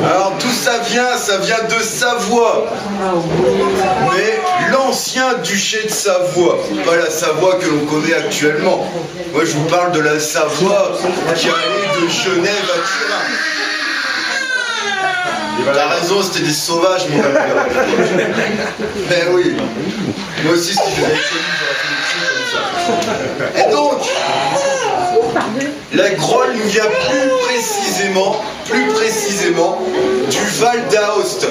Alors tout ça vient de Savoie. Mais l'ancien duché de Savoie, pas la Savoie que l'on connaît actuellement. Moi je vous parle de la Savoie qui allait de Genève à Turin. T'as raison, c'était des sauvages, mon ami. Mais oui. Moi aussi, si je l'avais connu, j'aurais fait des trucs comme ça. Et donc, la Grolle nous vient plus précisément, du Val d'Aoste,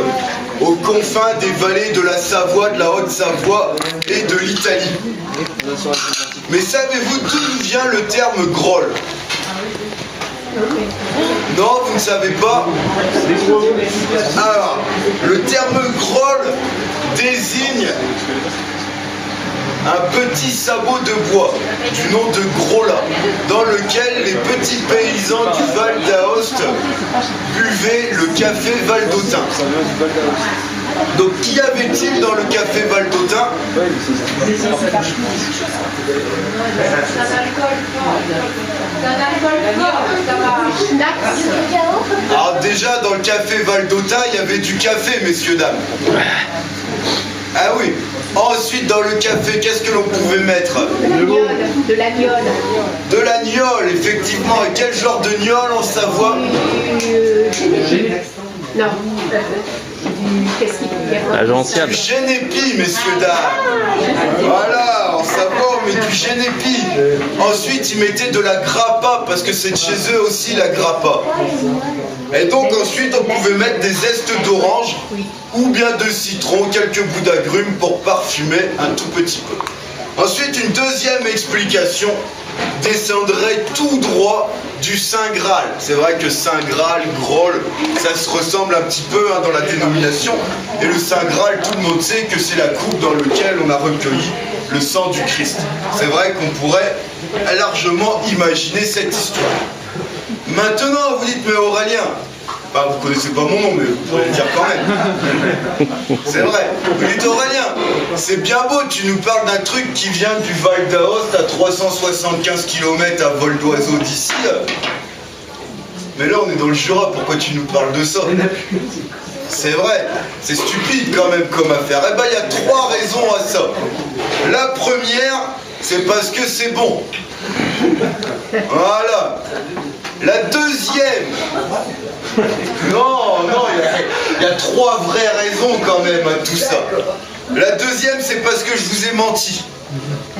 aux confins des vallées de la Savoie, de la Haute-Savoie et de l'Italie. Mais savez-vous d'où vient le terme Grolle ? Non, vous ne savez pas? Alors, le terme Grolle désigne un petit sabot de bois du nom de Grolla, dans lequel les petits paysans du Val d'Aoste buvaient le café valdôtain. Donc, qu'y avait-il dans le café valdôtain? Alors déjà, dans le café valdôtain, il y avait du café, messieurs, dames. Ah oui. Ensuite, dans le café, qu'est-ce que l'on pouvait mettre? De l'agnole. De l'agnole, effectivement. Et quel genre de gnôle en Savoie? Non. Qu'est-ce qu'il y a? La gentiane. Du génépi, messieurs, dames. Voilà, en Savoie, on met du génépi. Ensuite, ils mettaient de la grappa, parce que c'est de chez eux aussi, la grappa. Et donc, ensuite, on pouvait mettre des zestes d'orange, ou bien de citron, quelques bouts d'agrumes pour parfumer un tout petit peu. Ensuite, une deuxième explication descendrait tout droit du Saint Graal. C'est vrai que Saint Graal, Groll, ça se ressemble un petit peu dans la dénomination. Et le Saint Graal, tout le monde sait que c'est la coupe dans laquelle on a recueilli le sang du Christ. C'est vrai qu'on pourrait largement imaginer cette histoire. Maintenant, vous dites, mais Aurélien, bah, vous connaissez pas mon nom, mais vous pourrez le dire quand même. C'est vrai. Vous dites, Aurélien, c'est bien beau, tu nous parles d'un truc qui vient du Val d'Aoste à 375 km à vol d'oiseau d'ici. Mais là, on est dans le Jura, pourquoi tu nous parles de ça? C'est vrai, c'est stupide quand même comme affaire. Eh ben, il y a trois raisons à ça. La première, c'est parce que c'est bon. Voilà. La deuxième, non, il y a trois vraies raisons quand même à tout ça. La deuxième, c'est parce que je vous ai menti.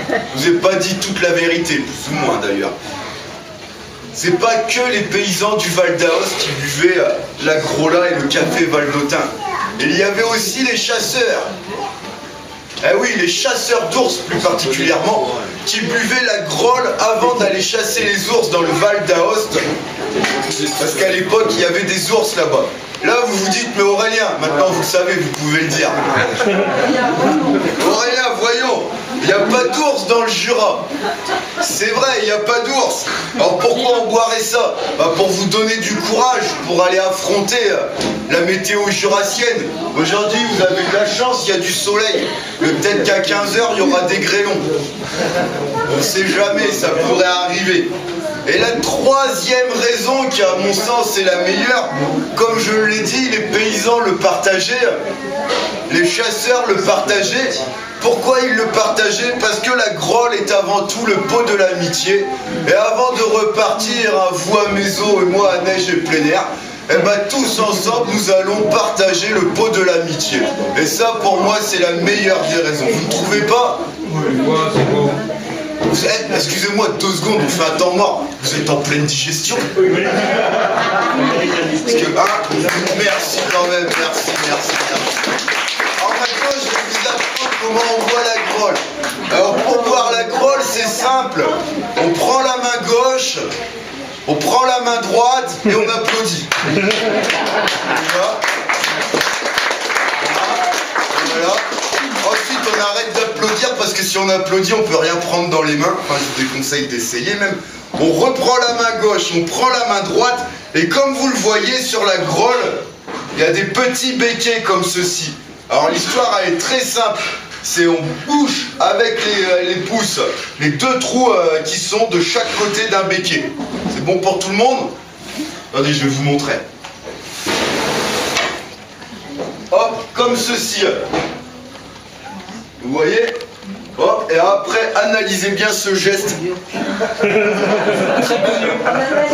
Je vous ai pas dit toute la vérité, plus ou moins d'ailleurs. C'est pas que les paysans du Val d'Aoste qui buvaient la Grolla et le café valdôtain. Il y avait aussi les chasseurs. Eh oui, les chasseurs d'ours plus particulièrement, qui buvaient la Grolle avant d'aller chasser les ours dans le Val d'Aoste. Parce qu'à l'époque, il y avait des ours là-bas. Là, vous vous dites, mais Aurélien, maintenant vous le savez, vous pouvez le dire. Aurélien, voyons, il n'y a pas d'ours dans le Jura. C'est vrai, il n'y a pas d'ours. Alors pourquoi on boirait ça? Bah, pour vous donner du courage, pour aller affronter la météo jurassienne. Aujourd'hui, vous avez de la chance, il y a du soleil. Mais peut-être qu'à 15 h, il y aura des grêlons. On ne sait jamais, ça pourrait arriver. Et la troisième raison, qui à mon sens est la meilleure, comme je l'ai dit, les paysans le partageaient, les chasseurs le partageaient. Pourquoi ils le partageaient? Parce que la Grolle est avant tout le pot de l'amitié. Et avant de repartir, vous à Méso et moi à Neige et plein air, eh ben, tous ensemble, nous allons partager le pot de l'amitié. Et ça, pour moi, c'est la meilleure des raisons. Vous ne trouvez pas? Oui, c'est beau. Vous êtes, excusez-moi 2 secondes, vous faites un temps mort, vous êtes en pleine digestion. Parce que, merci quand même, merci. Alors maintenant, je vais vous apprendre comment on boit la Grolle. Alors pour boire la Grolle, c'est simple. On prend la main gauche, on prend la main droite et on applaudit. Voilà. Ensuite, on arrête d'applaudir parce que si on applaudit, on peut rien prendre dans les mains. Enfin, je vous déconseille d'essayer même. On reprend la main gauche, on prend la main droite, et comme vous le voyez sur la Grolle, il y a des petits béquets comme ceci. Alors l'histoire elle est très simple. C'est on bouche avec les pouces les 2 trous qui sont de chaque côté d'un béquet. C'est bon pour tout le monde? Attendez, je vais vous montrer. hop, comme ceci. Vous voyez? Hop, et après, analysez bien ce geste.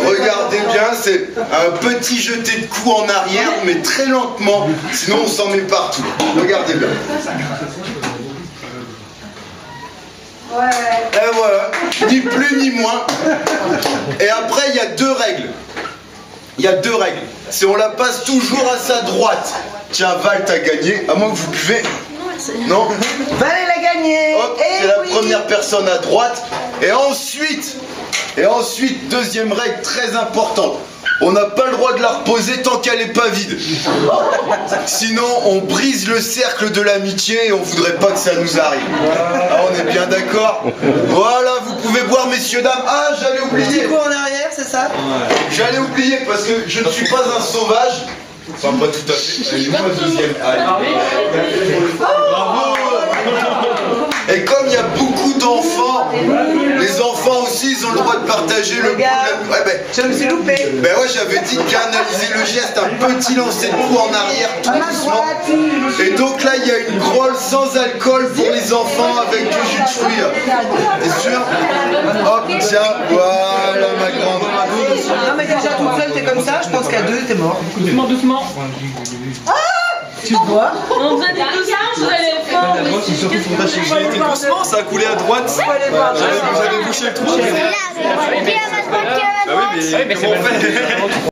Regardez bien, c'est un petit jeté de cou en arrière, mais très lentement, sinon on s'en met partout. Regardez bien. Et voilà, ni plus ni moins. Et après, il y a deux règles. Il y a deux règles. C'est on la passe toujours à sa droite. Tiens, Val, t'as gagné. À moins que vous buvez. Non? Val, elle a gagné. Hop, c'est la première personne à droite. Et ensuite, deuxième règle très importante. On n'a pas le droit de la reposer tant qu'elle n'est pas vide. Sinon, on brise le cercle de l'amitié et on voudrait pas que ça nous arrive. Ah, on est bien d'accord? Voilà, vous pouvez boire, messieurs, dames. Ah, j'allais oublier. Du coup, en arrière, c'est ça? J'allais oublier parce que je ne suis pas un sauvage. Enfin, pas tout à fait. Allez, moi, deuxième. Allez. Bravo! Et comme il y a beaucoup d'enfants, les enfants aussi, ils ont le droit de partager le coup. Ouais, ben, je me suis loupé. Ben ouais, j'avais dit qu'analyser le geste, un petit lancer de cou en arrière, tout doucement. Et donc là, il y a une grolle sans alcool pour les enfants avec du jus de fruits. T'es sûr? Hop, tiens, voilà ma grande. Non, mais déjà toute seule, t'es comme ça, je pense qu'à deux, t'es mort. Doucement, doucement. Tu bois? On faisait des douceurs, je voulais le fort. J'ai été doucement, ça a coulé à droite. J'avais bouché le trou. C'est là, c'est moi qui ai Ah oui, mais comment on fait?